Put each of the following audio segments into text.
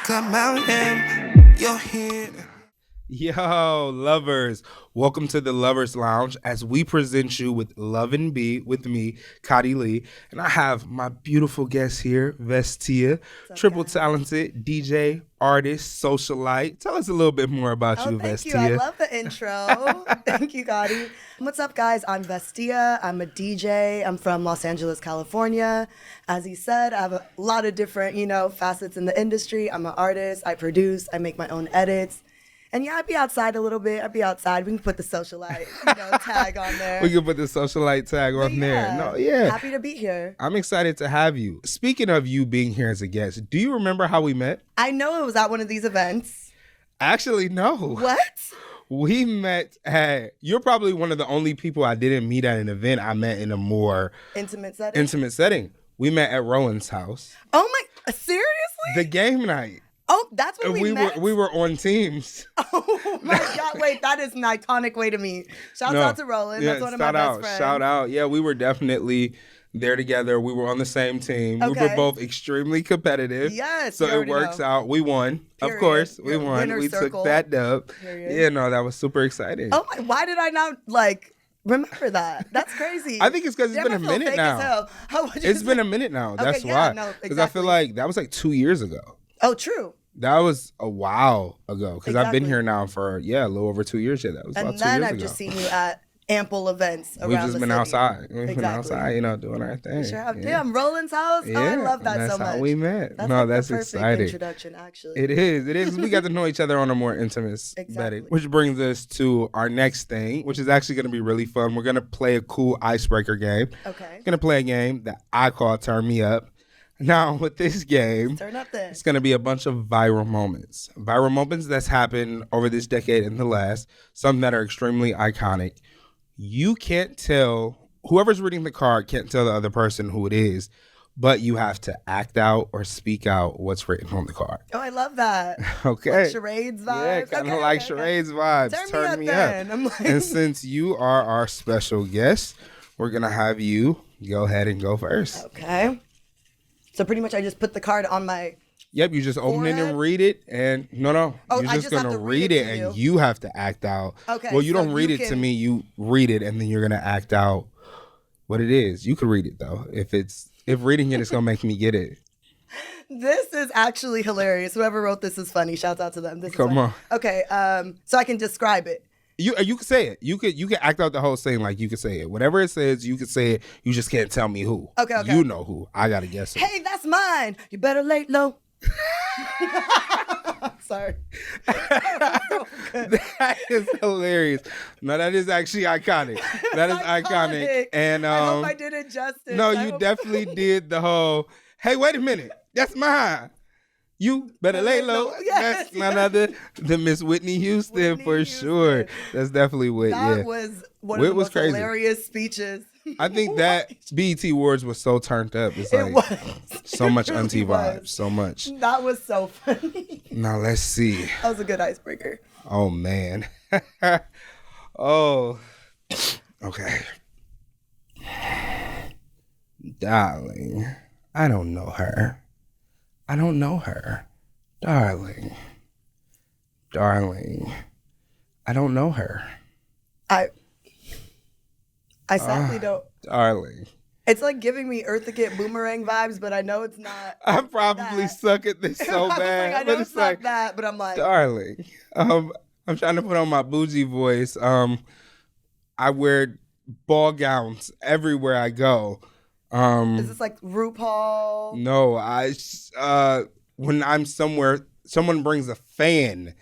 Come out and you're here. Yo, lovers, welcome to the Lovers Lounge as we present you with Love and Be with me, Khadi Lee. And I have my beautiful guest here, Vestia, triple talented DJ, artist, socialite. Tell us a little bit more about you, thank Vestia. you. I love the intro. Thank you, Khadi. What's up, guys? I'm Vestia. I'm a DJ. I'm from Los Angeles, California. As he said, I have a lot of different, facets in the industry. I'm an artist. I produce. I make my own edits. And yeah, I'd be outside a little bit. I'd be outside. We can put the socialite, tag on there. We can put the socialite tag on there. No, yeah. Happy to be here. I'm excited to have you. Speaking of you being here as a guest, do you remember how we met? I know it was at one of these events. Actually, no. What? We met you're probably one of the only people I didn't meet at an event I met in a more intimate setting. We met at Rowan's house. Oh my, seriously? The game night. Oh, that's when we met? We were on teams. Oh my God, wait, that is an iconic way to meet. Shouts out to Roland. That's one of my best friends. Shout out. Yeah, we were definitely there together. We were on the same team. Okay. We were both extremely competitive. Yes. So it works out. We won. Period. Of course, we won. Winner's We circle. took that dub. Period. Yeah, no, that was super exciting. Oh my, why did I not remember that? That's crazy. I think it's because it's been a minute fake now. As hell. It's been a minute now. That's why. Because I feel like that was like 2 years ago. Oh, true. That was a while ago because I've been Exactly. here now for, a little over 2 years. Yeah, that was about 2 years ago. And then I've just seen you at ample events around We've just the been city. outside. We've been Exactly. outside, doing our thing. Sure have. Damn, Roland's house. Yeah, Oh, I love that so much. That's how we met. That's That's the perfect exciting. introduction, actually. It is. We got to know each other on a more intimate setting. Which brings us to our next thing, which is actually going to be really fun. We're going to play a cool icebreaker game. Okay. We're going to play a game that I call Turn Me Up. Now, with this game, Turn up then. it's going to be a bunch of viral moments. Viral moments that's happened over this decade and the last, some that are extremely iconic. You can't tell, whoever's reading the card can't tell the other person who it is, but you have to act out or speak out what's written on the card. Oh, I love that. Okay. Like charades vibes. Yeah, kind of like charades vibes. Turn me up then. I'm like... And since you are our special guest, we're going to have you go ahead and go first. Okay. So pretty much I just put the card on my... Yep, you just open it and read it, and no, Oh, you're I just just have gonna to read read it, it to and you have to act out. Okay, Well, you so don't read you it to can- me. You read it, and then you're gonna act out what it is. You could read it though. If reading it is gonna make me get it. This is actually hilarious. Whoever wrote this is funny. Shouts out to them. This is Come funny. on. Okay, so I can describe it. You can say it. You can act out the whole thing like you can say it. Whatever it says, you can say it. You just can't tell me who. Okay. You know who. I gotta guess who. Hey, that's mine. You better lay low. Sorry. That is hilarious. No, that is actually iconic. That is iconic. And I hope I did it justice. No, you definitely did the whole, hey, wait a minute. That's mine. You better lay low. Yes, That's none other than Miss Whitney Houston for sure. That's definitely Whit. That was one of the most hilarious speeches. I think that BET Awards was so turned up. It's like It was. so much It auntie really vibes. was. So much. That was so funny. Now let's see. That was a good icebreaker. Oh man. Oh. Okay. Darling, I don't know her. I don't know her. Darling, I don't know her. I sadly don't. Darling. It's like giving me Eartha Kitt Boomerang vibes, but I know it's not. I probably suck at this so bad. I know but it's not that, but I'm like, darling. I'm trying to put on my bougie voice. I wear ball gowns everywhere I go. Is this like RuPaul? No, when I'm somewhere, someone brings a fan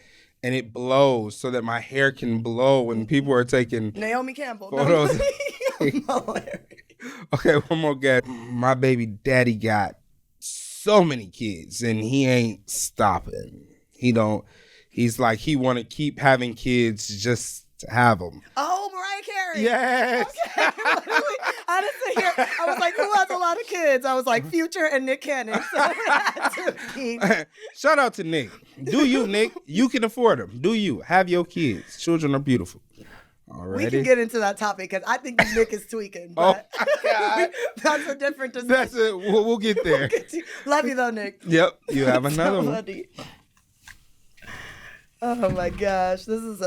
and it blows so that my hair can blow when people are taking Naomi Campbell. photos. No. Okay, one more guess. My baby daddy got so many kids and he ain't stopping. He's like, he want to keep having kids just to have them. Oh, Mariah Carey. Yes. Okay. Literally, I didn't sit here. I was like, who has a lot of kids? I was like, Future and Nick Cannon. So it had to be. Shout out to Nick. Do you, Nick? You can afford them. Do you? Have your kids. Children are beautiful. Already. We can get into that topic because I think Nick is tweaking. Oh, But my God. that's a different discussion. That's it. We'll get there. Love you though, Nick. Yep. You have another So one. funny. Oh my gosh, this is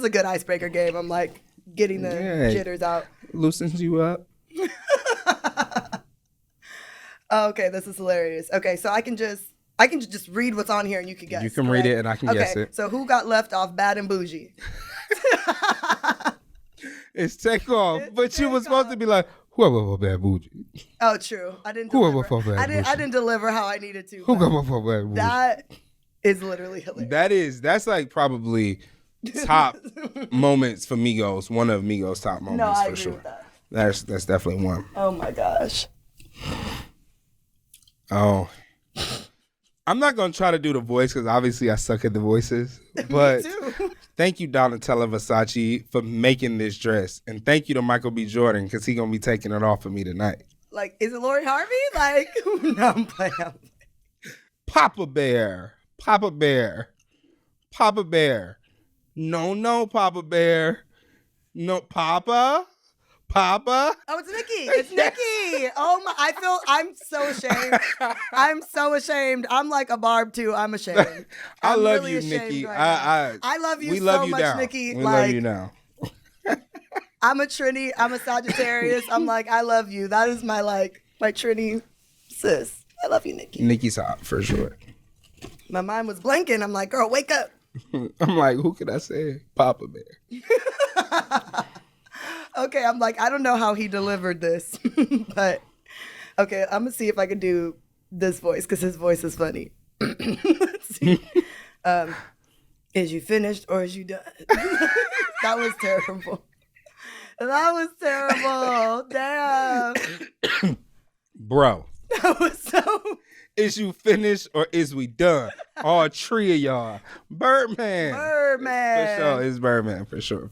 a good icebreaker game. I'm like getting the jitters out. Loosens you up. Oh, okay, this is hilarious. Okay, so I can just read what's on here and you can guess. You can correct? read it and I can guess it. So who got left off Bad and Bougie? It's Takeoff, but you were supposed to be like, whoever for Bad Bougie. Oh, true. I didn't Whoever deliver. for Bad I Bougie. didn't deliver how I needed to. Who but got for Bad Bougie? That is literally hilarious. That's like probably top moments for Migos. One of Migos' top moments No, I for agree sure. with that. That's definitely one. Oh my gosh. Oh. I'm not gonna try to do the voice because obviously I suck at the voices. But Me too. thank you, Donatella Versace, for making this dress. And thank you to Michael B. Jordan because he's gonna be taking it off of me tonight. Like, is it Lori Harvey? Like, no, I'm playing. Papa Bear. Papa Bear. Papa Bear. No, Papa Bear. No, Papa. Papa. Oh, it's Nikki. It's Nikki. Oh my! I'm so ashamed. I'm so ashamed. I'm like a Barb too. I'm ashamed. I I'm love really you, ashamed Nikki. right now. I love you we so love you much, now. Nikki. We like, love you now. I'm a Trini. I'm a Sagittarius. I'm like, I love you. That is my Trini sis. I love you, Nikki. Nikki's hot for sure. My mind was blanking. I'm like, girl, wake up. I'm like, who could I say? Papa Bear. Okay, I'm like, I don't know how he delivered this, but okay, I'm gonna see if I can do this voice because his voice is funny. Let's see. Is you finished or is you done? That was terrible. That was terrible. Damn. Bro, That was so. is you finished or is we done? All three of y'all. Birdman. Birdman. For sure. It's Birdman. For sure.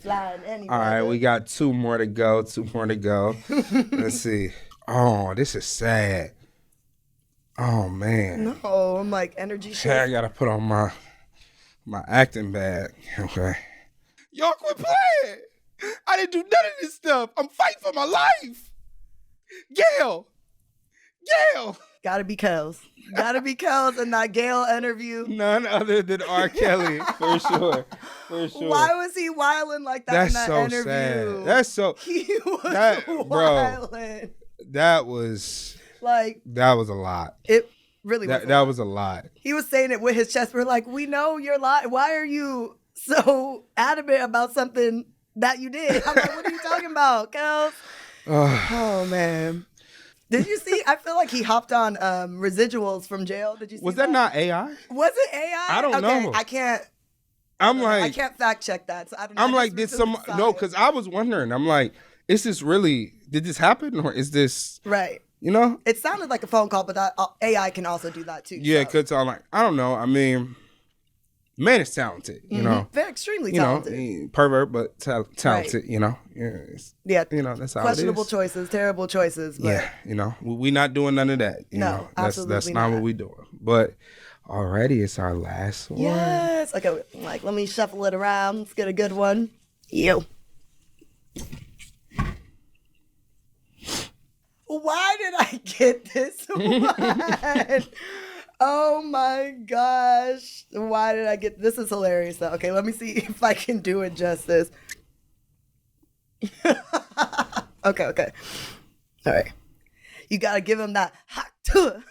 Flying anyway. All right, we got two more to go. Let's see. Oh, this is sad. Oh, man. No, I'm like energy I shit. gotta put on my acting bag. Okay. Y'all quit playing. I didn't do none of this stuff. I'm fighting for my life. Gail. Gotta be Kels. Gotta be Kels in that Gail interview. None other than R. Kelly, for sure. Why was he wilding like that That's in that so interview? sad. That's so. He was Bro. wilding. That was Like, a lot. it really was. That was a lot. He was saying it with his chest. We're like, we know you're lying. Why are you so adamant about something that you did? I'm like, what are you talking about, Kels? Oh, man. Did you see? I feel like he hopped on residuals from jail. Did you see Was that not AI? Was it AI? I don't okay, know. I can't I fact check that. So I don't know. I'm I like, just did recently some? saw No, it. because I was wondering. I'm like, is this really? Did this happen, or is this? Right. You know? It sounded like a phone call, but that AI can also do that too. Yeah, so. because I'm like, I don't know. I mean, man is talented. You know. They're extremely You know, talented. pervert, but talented. You know. Yeah. You know, that's how Questionable it is. choices, terrible choices. But Yeah, you know, we not doing none of that. You No, know, that's absolutely not what not. we doing. But already, it's our last one. Yes. Okay. Like, let me shuffle it around. Let's get a good one. You. Why did I get this one? Oh my gosh. Why did I get this? Is hilarious though. Okay, let me see if I can do it justice. Okay. All right. You gotta give him that hot tour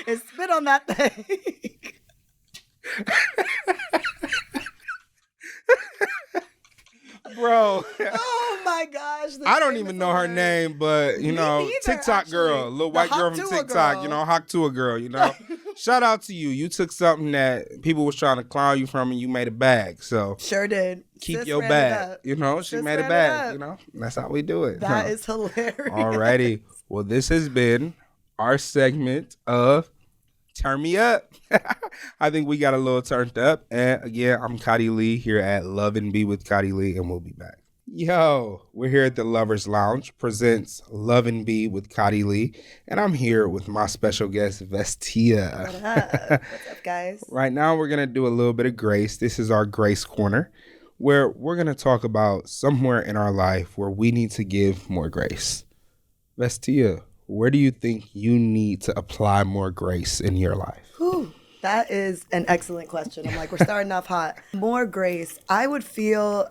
and spit on that thing. Bro. Oh my gosh. I don't even know her name, but you know, neither, TikTok actually. girl, little The white girl from Hawk TikTok, girl. you know, Hawk to a girl, you know. Shout out to you. You took something that people was trying to clown you from and you made a bag. So Sure did. keep Sis your ran it bag. up. You know, she Sis made a ran it bag, up. you know. That's how we do it. That is hilarious. Alrighty. Well, this has been our segment of Turn Me Up. I think we got a little turned up. And again, I'm Khadi Lee here at Love and Be with Khadi Lee, and we'll be back. Yo, we're here at the Lovers Lounge, presents Love and Be with Khadi Lee, and I'm here with my special guest, Vestia. What up? What's up, guys? Right now, we're going to do a little bit of grace. This is our grace corner, where we're going to talk about somewhere in our life where we need to give more grace. Vestia, where do you think you need to apply more grace in your life? Whew, that is an excellent question. I'm like, we're starting off hot. More grace. I would feel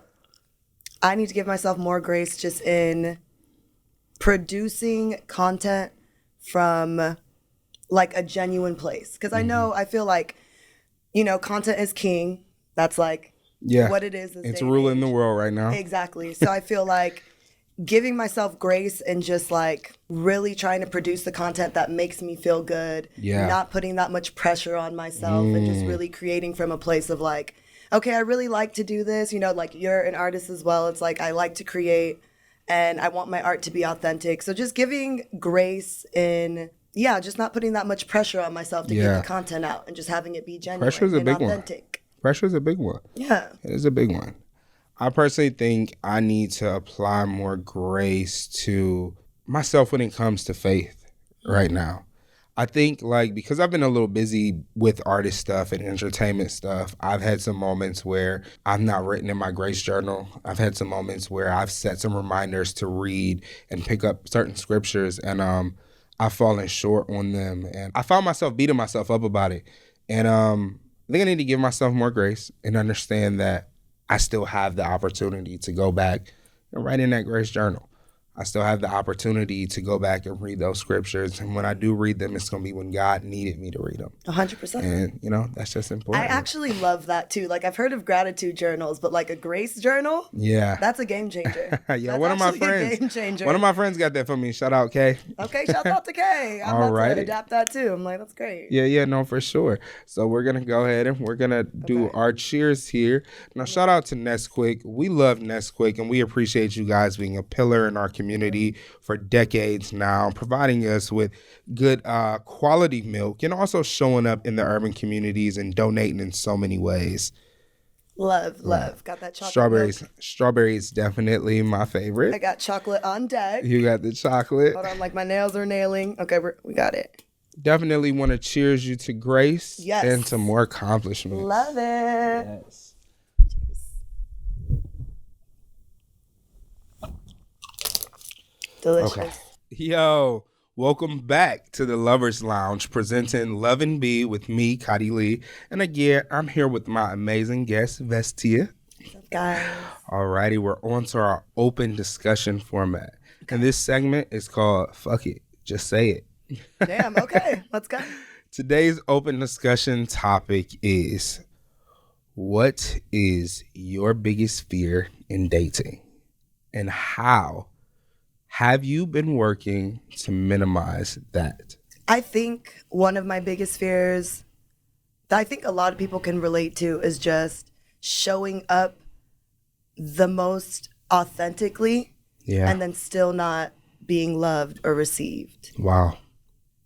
I need to give myself more grace just in producing content from like a genuine place. Because I feel like, content is king. That's like what it is. It's ruling the world right now. Exactly. So I feel like giving myself grace and just like really trying to produce the content that makes me feel good, not putting that much pressure on myself and just really creating from a place of like, okay, I really like to do this, like you're an artist as well. It's like I like to create and I want my art to be authentic. So just giving grace in, just not putting that much pressure on myself to get the content out and just having it be genuine and authentic. Pressure is a big one. Yeah. It is a big one. I personally think I need to apply more grace to myself when it comes to faith right now. I think because I've been a little busy with artist stuff and entertainment stuff, I've had some moments where I've not written in my grace journal. I've had some moments where I've set some reminders to read and pick up certain scriptures, and I've fallen short on them. And I found myself beating myself up about it. And I think I need to give myself more grace and understand that I still have the opportunity to go back and write in that grace journal. I still have the opportunity to go back and read those scriptures. And when I do read them, it's going to be when God needed me to read them. 100%. And, that's just important. I actually love that too. Like I've heard of gratitude journals, but like a grace journal, that's a game changer. One of my friends, game changer. One of my friends got that for me. Shout out, Kay. Okay, shout out to Kay. I'm about to adapt that too. I'm like, that's great. Yeah, no, for sure. So we're going to go ahead and we're going to do our cheers here. Now, shout out to Nesquik. We love Nesquik and we appreciate you guys being a pillar in our community for decades now, providing us with good quality milk and also showing up in the urban communities and donating in so many ways. Love. Got that chocolate Strawberries. milk. Strawberries definitely my favorite. I got chocolate on deck. You got the chocolate. Hold on, like my nails are nailing. Okay, we got it. Definitely want to cheers you to grace and to more accomplishments. Love it. Yes. Delicious. Okay. Yo, welcome back to the Lovers Lounge, presenting Love and Be with me, Khadi Lee. And again, I'm here with my amazing guest, Vestia. What's up, guys? Alrighty, we're on to our open discussion format. And this segment is called Fuck It, Just Say It. Damn, okay, let's go. Today's open discussion topic is, what is your biggest fear in dating? And how have you been working to minimize that? I think one of my biggest fears that I think a lot of people can relate to is just showing up the most authentically and then still not being loved or received. Wow.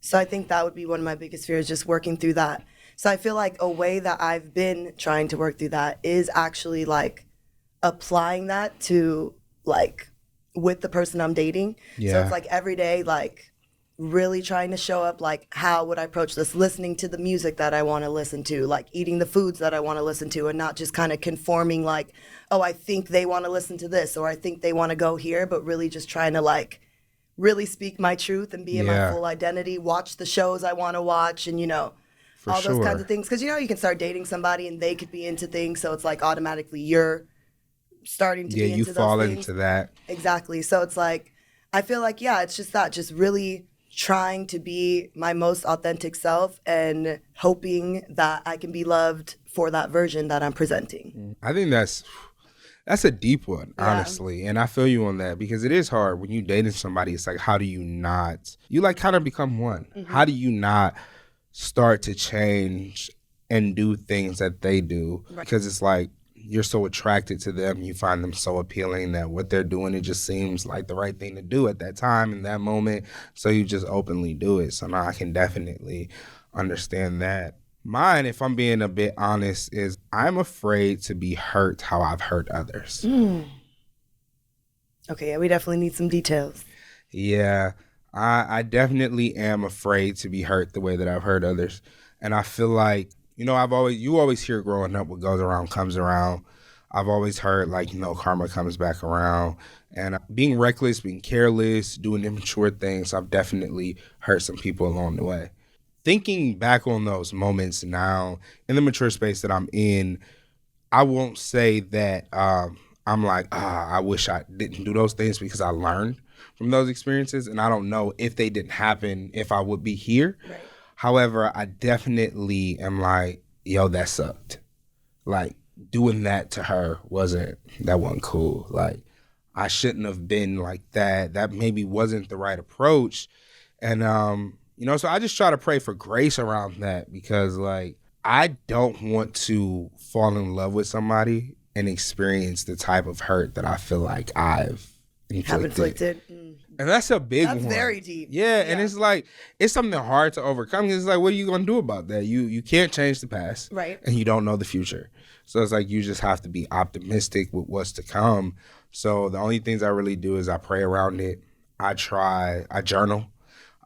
So I think that would be one of my biggest fears, just working through that. So I feel like a way that I've been trying to work through that is actually like applying that to like with the person I'm dating. So it's like every day, like really trying to show up, like how would I approach this, listening to the music that I want to listen to, like eating the foods that I want to listen to, and not just kind of conforming like, oh, I think they want to listen to this or I think they want to go here, but really just trying to like really speak my truth and be in my full identity, watch the shows I want to watch, and For all sure. those kinds of things. Because you can start dating somebody and they could be into things, so it's like automatically you're starting to be into those things. Yeah, you fall into that. Exactly. So it's like, I feel like, it's just that, just really trying to be my most authentic self and hoping that I can be loved for that version that I'm presenting. I think that's a deep one, honestly. And I feel you on that, because it is hard when you dating somebody. It's like, how do you not, you like kind of become one. Mm-hmm. How do you not start to change and do things that they do? Right. Because it's like, you're so attracted to them, you find them so appealing that what they're doing, it just seems like the right thing to do at that time, in that moment. So you just openly do it. So now I can definitely understand that. Mine, if I'm being a bit honest, is I'm afraid to be hurt how I've hurt others. Okay, we definitely need some details. Yeah, I definitely am afraid to be hurt the way that I've hurt others. And I feel like, you always hear growing up, what goes around comes around. I've always heard like, karma comes back around. And being reckless, being careless, doing immature things, I've definitely hurt some people along the way. Thinking back on those moments now in the mature space that I'm in, I won't say that I'm like, I wish I didn't do those things, because I learned from those experiences, and I don't know if they didn't happen if I would be here. Right. However, I definitely am like, yo, that sucked. Like, doing that to her wasn't cool. Like, I shouldn't have been like that. That maybe wasn't the right approach. And, so I just try to pray for grace around that, because, like, I don't want to fall in love with somebody and experience the type of hurt that I feel like I've inflicted. And that's a big one. That's very deep. Yeah, and it's like, it's something hard to overcome. It's like, what are you going to do about that? You can't change the past. Right. And you don't know the future. So it's like, you just have to be optimistic with what's to come. So the only things I really do is I pray around it. I journal.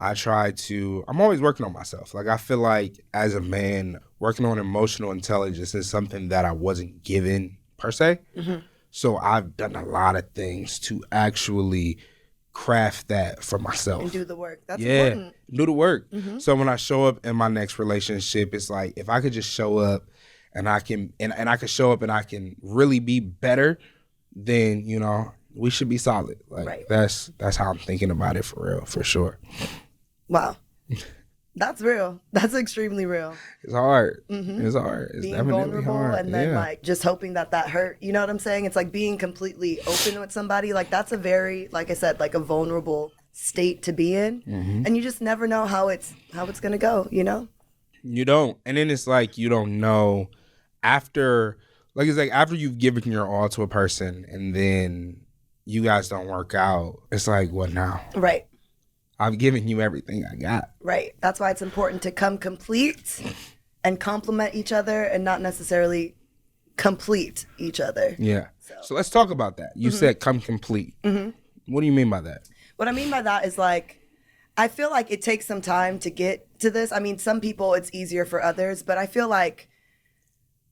I'm always working on myself. Like, I feel like as a man, working on emotional intelligence is something that I wasn't given per se. Mm-hmm. So I've done a lot of things to actually craft that for myself. And do the work. That's important. Do the work. Mm-hmm. So when I show up in my next relationship, it's like, if I could just show up and I can show up and I can really be better, then, we should be solid. Like, right. That's how I'm thinking about it, for real, for sure. Wow. That's real. That's extremely real. It's hard. Mm-hmm. It's hard. It's being definitely vulnerable hard. and then like just hoping that hurt. You know what I'm saying? It's like being completely open with somebody. Like, that's a very, like I said, like a vulnerable state to be in. Mm-hmm. And you just never know how it's gonna go, You don't. And then it's like, you don't know after, like, it's like after you've given your all to a person and then you guys don't work out, it's like, what now? Right. I've given you everything I got. Right. That's why it's important to come complete and complement each other and not necessarily complete each other. Yeah. So let's talk about that. You said come complete. Mm-hmm. What do you mean by that? What I mean by that is, like, I feel like it takes some time to get to this. I mean, some people it's easier for others, but I feel like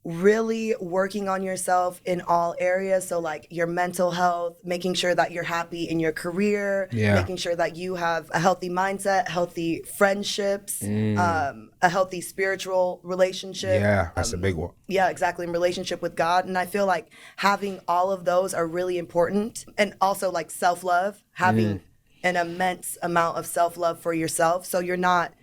really working on yourself in all areas. So like your mental health, making sure that you're happy in your career, making sure that you have a healthy mindset, healthy friendships, a healthy spiritual relationship. Yeah, that's a big one. Yeah, exactly. In relationship with God. And I feel like having all of those are really important. And also like self-love, having an immense amount of self-love for yourself. So you're not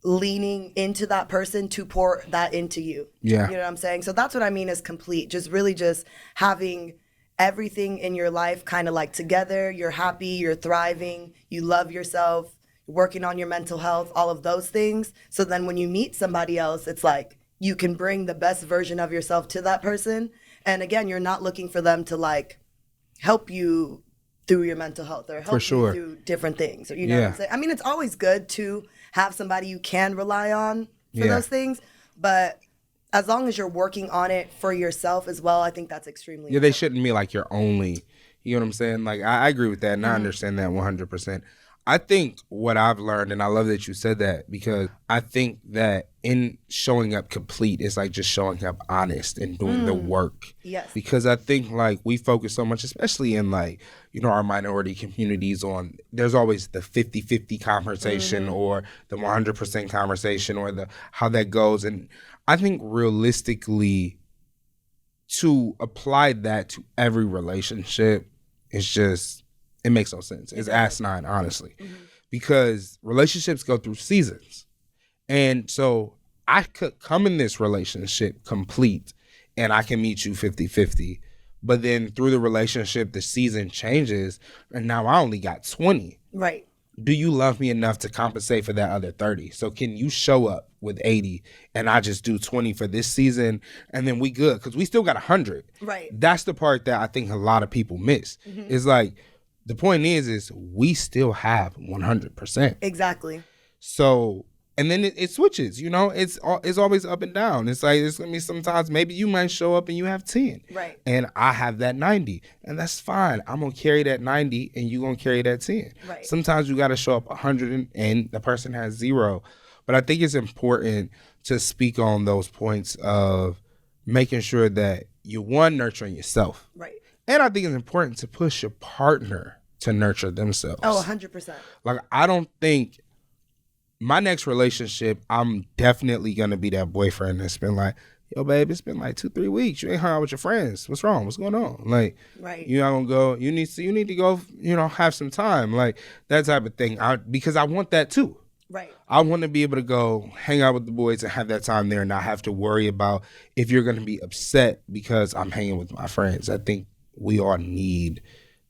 leaning into that person to pour that into you. Yeah. You know what I'm saying? So that's what I mean is complete. Just really just having everything in your life kind of like together. You're happy, you're thriving, you love yourself, working on your mental health, all of those things. So then when you meet somebody else, it's like you can bring the best version of yourself to that person. And again, you're not looking for them to like help you through your mental health or help you through different things. You know what I'm saying? I mean, it's always good to have somebody you can rely on for those things. But as long as you're working on it for yourself as well, I think that's extremely important. They shouldn't be like your only, you know what I'm saying? Like, I agree with that, and I understand that 100%. I think what I've learned, and I love that you said that, because I think that in showing up complete is like just showing up honest and doing the work. Yes. Because I think like we focus so much, especially in like, our minority communities, on there's always the 50-50 conversation or the 100% conversation or the how that goes. And I think realistically, to apply that to every relationship is just, it makes no sense. It's asinine, honestly, because relationships go through seasons. And so I could come in this relationship complete and I can meet you 50-50. But then through the relationship, the season changes and now I only got 20. Right. Do you love me enough to compensate for that other 30? So can you show up with 80 and I just do 20 for this season and then we good? Because we still got 100. Right. That's the part that I think a lot of people miss. It's like, the point is we still have 100%. Exactly. So, and then it switches, it's always up and down. It's like, it's going to be sometimes maybe you might show up and you have 10. Right. And I have that 90. And that's fine. I'm going to carry that 90 and you're going to carry that 10. Right. Sometimes you got to show up 100 and the person has 0. But I think it's important to speak on those points of making sure that you're one, nurturing yourself. Right. And I think it's important to push your partner to nurture themselves. Oh, 100%. Like, I don't think my next relationship, I'm definitely going to be that boyfriend that's been like, yo, babe, it's been like 2-3 weeks. You ain't hung out with your friends. What's wrong? What's going on? Like, Right. you're not going to go. You need to go, have some time. Like, that type of thing. Because I want that too. Right. I want to be able to go hang out with the boys and have that time there and not have to worry about if you're going to be upset because I'm hanging with my friends. I think we all need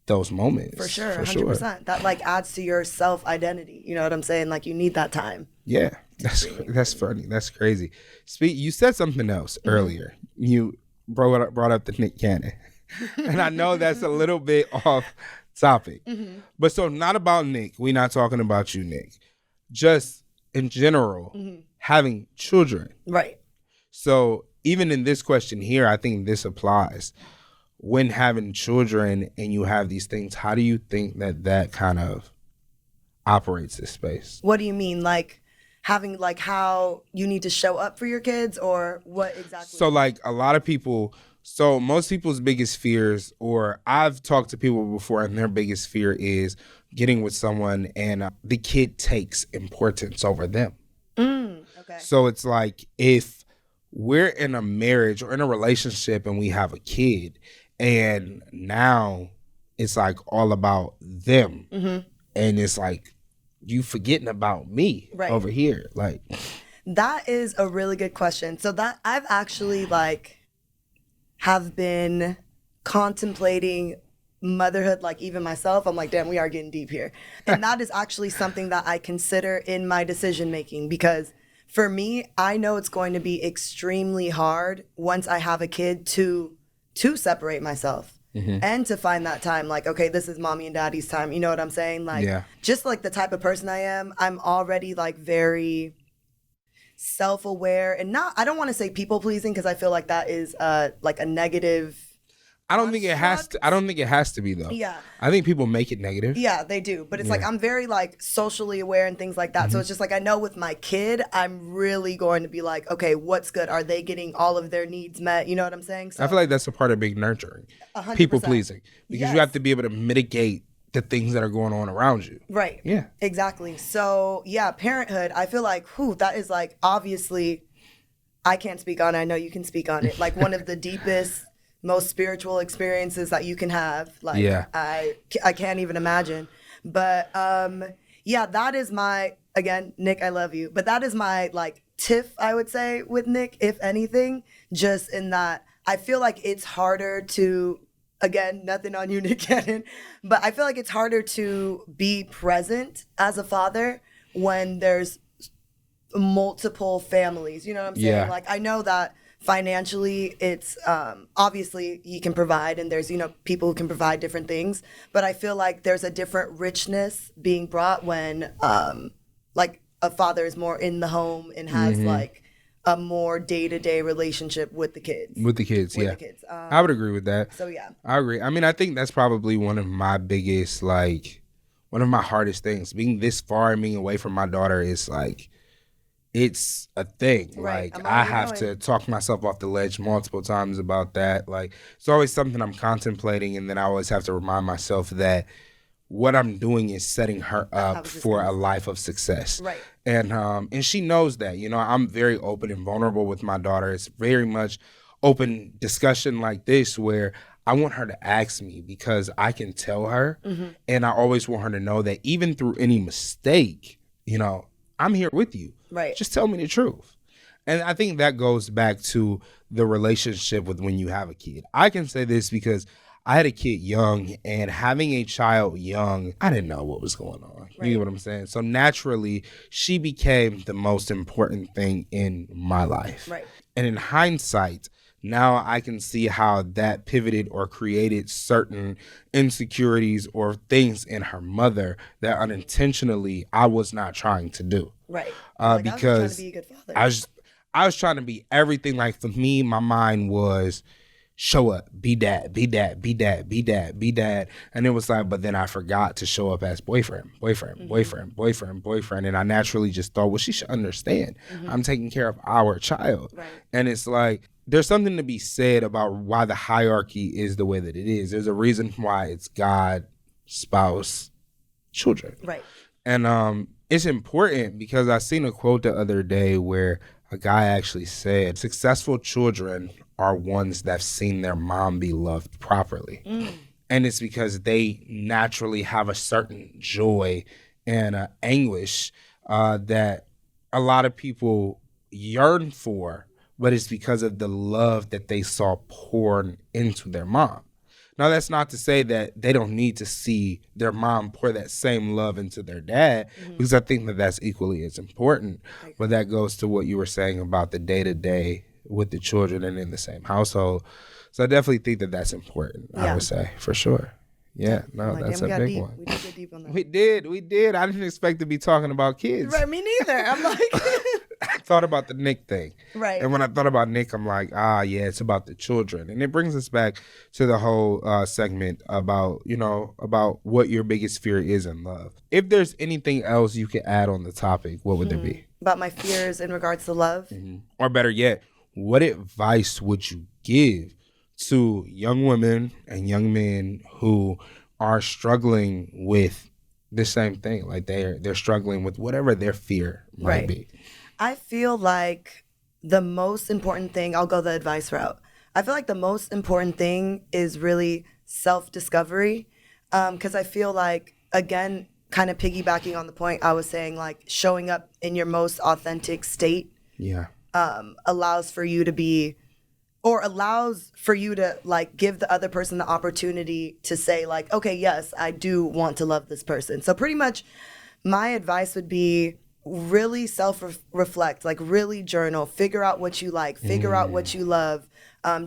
those moments. For sure, 100%. That like adds to your self-identity. You know what I'm saying? Like you need that time. Yeah, that's funny. That's crazy. You said something else earlier. You brought up the Nick Cannon. And I know that's a little bit off topic. But so not about Nick. We're not talking about you, Nick. Just in general, having children. Right. So even in this question here, I think this applies. When having children and you have these things, how do you think that kind of operates this space? What do you mean? Like having like how you need to show up for your kids or what exactly? So like a lot of people, so most people's biggest fears, or I've talked to people before and their biggest fear is getting with someone and the kid takes importance over them. Okay. So it's like if we're in a marriage or in a relationship and we have a kid and now it's like all about them and it's like you forgetting about me over here. Like that is a really good question. So that I've actually like have been contemplating motherhood, like even myself. I'm like, damn, we are getting deep here. And that is actually something that I consider in my decision making because for me, I know it's going to be extremely hard once I have a kid to separate myself and to find that time. Like, okay, this is mommy and daddy's time. You know what I'm saying? Like, just like the type of person I am, I'm already like very self-aware and I don't want to say people pleasing because I feel like that is like a negative. I don't think it has to be though. Yeah. I think people make it negative. Yeah, they do. But it's like I'm very like socially aware and things like that. So it's just like I know with my kid, I'm really going to be like, okay, what's good? Are they getting all of their needs met? You know what I'm saying? So, I feel like that's a part of being nurturing. 100%. People pleasing. Because you have to be able to mitigate the things that are going on around you. Right. Yeah. Exactly. So yeah, parenthood, I feel like, that is like obviously I can't speak on it. I know you can speak on it. Like one of the deepest most spiritual experiences that you can have. Like, I can't even imagine. But yeah, that is my, again, Nick, I love you. But that is my like tiff, I would say, with Nick, if anything, just in that I feel like it's harder to, again, nothing on you, Nick Cannon, but I feel like it's harder to be present as a father when there's multiple families. You know what I'm saying? Yeah. Like, I know that financially it's obviously he can provide and there's people who can provide different things, but I feel like there's a different richness being brought when like a father is more in the home and has like a more day-to-day relationship with the kids. I would agree with that. So yeah, I agree. I mean, I think that's probably one of my biggest, like one of my hardest things, being this far and being away from my daughter is like it's a thing. Right. Like I have to talk myself off the ledge multiple times about that. Like it's always something I'm contemplating, and then I always have to remind myself that what I'm doing is setting her up for a life of success. Right. And she knows that. I'm very open and vulnerable with my daughter. It's very much open discussion like this where I want her to ask me because I can tell her, and I always want her to know that even through any mistake, I'm here with you. Right. Just tell me the truth. And I think that goes back to the relationship with when you have a kid. I can say this because I had a kid young, and having a child young, I didn't know what was going on. Right. You know what I'm saying? So naturally, she became the most important thing in my life. Right. And in hindsight, now I can see how that pivoted or created certain insecurities or things in her mother that unintentionally I was not trying to do. Right. Because I was trying to be a good father. I was trying to be everything. Like for me, my mind was show up, be dad, be dad, be dad, be dad, be dad. And it was like, but then I forgot to show up as boyfriend. And I naturally just thought, well, she should understand. I'm taking care of our child. Right. And it's like, there's something to be said about why the hierarchy is the way that it is. There's a reason why it's God, spouse, children. Right. And it's important because I seen a quote the other day where a guy actually said, successful children are ones that've seen their mom be loved properly. And it's because they naturally have a certain joy and anguish that a lot of people yearn for, but it's because of the love that they saw poured into their mom. Now, that's not to say that they don't need to see their mom pour that same love into their dad, because I think that that's equally as important. But that goes to what you were saying about the day-to-day with the children and in the same household. So I definitely think that that's important, I would say, for sure. Yeah, no, that's a big one. We did get deep on that. We did. I didn't expect to be talking about kids. Right, me neither. I'm like... I thought about the Nick thing. Right. And when I thought about Nick, I'm like, yeah, it's about the children. And it brings us back to the whole segment about, about what your biggest fear is in love. If there's anything else you could add on the topic, what would there be? About my fears in regards to love? Or better yet, what advice would you give to young women and young men who are struggling with the same thing? Like they're struggling with whatever their fear might be. I feel like the most important thing, I'll go the advice route. I feel like the most important thing is really self-discovery, because I feel like, again, kind of piggybacking on the point I was saying, like showing up in your most authentic state allows for you to like give the other person the opportunity to say like, okay, yes, I do want to love this person. So pretty much my advice would be really self-reflect, like really journal, figure out what you like, figure out what you love,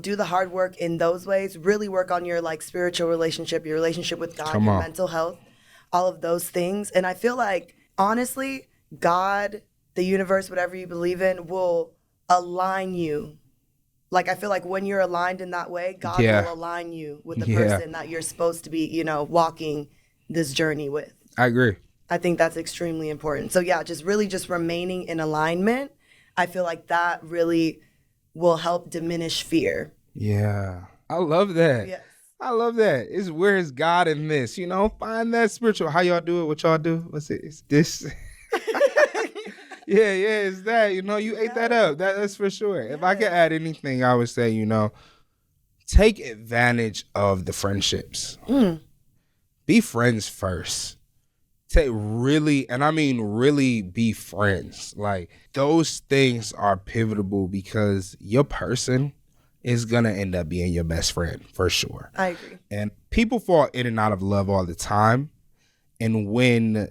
do the hard work in those ways, really work on your like spiritual relationship, your relationship with God, your mental health, all of those things. And I feel like, honestly, God, the universe, whatever you believe in, will align you. Like, I feel like when you're aligned in that way, God will align you with the person that you're supposed to be, walking this journey with. I agree. I think that's extremely important. So yeah, just remaining in alignment. I feel like that really will help diminish fear. Yeah. I love that. Yes. I love that. Where is God in this? Find that spiritual. How y'all do it? What y'all do? What's it? It's this. Yeah, it's that. You ate that up. That's for sure. If I could add anything, I would say, take advantage of the friendships. Be friends first. Really be friends. Like, those things are pivotal because your person is going to end up being your best friend for sure. I agree. And people fall in and out of love all the time. And when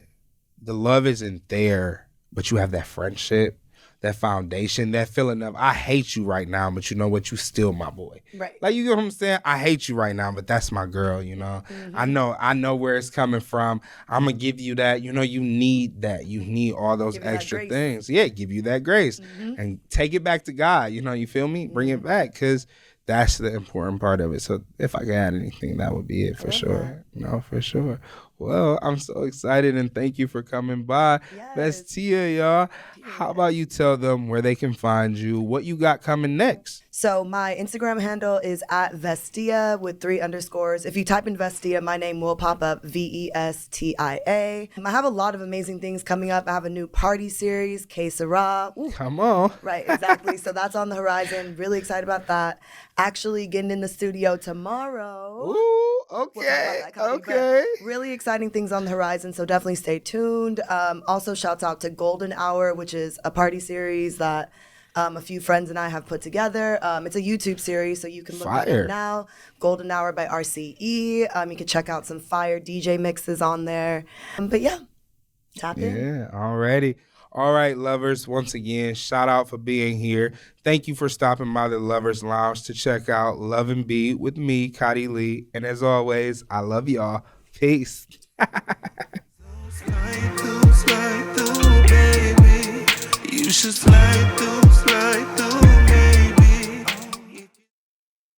the love isn't there, but you have that friendship, that foundation, that feeling of, I hate you right now, but you know what? You still my boy. Right. Like, you get what I'm saying? I hate you right now, but that's my girl, I know where it's coming from. I'm going to give you that. You need that. You need all those extra things. Yeah, give you that grace. And take it back to God. You feel me? Bring it back, because that's the important part of it. So if I could add anything, that would be it for sure. No, for sure. Well, I'm so excited, and thank you for coming by. Yes. Vestia, y'all. How about you tell them where they can find you, what you got coming next? So my Instagram handle is @Vestia with 3 underscores. If you type in Vestia, my name will pop up, Vestia. I have a lot of amazing things coming up. I have a new party series, Que Sera. Come on. Right, exactly. So that's on the horizon. Really excited about that. Actually getting in the studio tomorrow. Ooh, okay. Okay. Really exciting things on the horizon, so definitely stay tuned. Also, shouts out to Golden Hour, which is a party series that a few friends and I have put together. It's a YouTube series, so you can look it up now. Golden Hour by RCE. You can check out some fire DJ mixes on there. But yeah, tap in. Yeah, alrighty. All right, lovers, once again, shout out for being here. Thank you for stopping by the Lovers Lounge to check out Love and Be with me, Khadi Lee. And as always, I love y'all. Peace. Slide through, baby. You should slide through.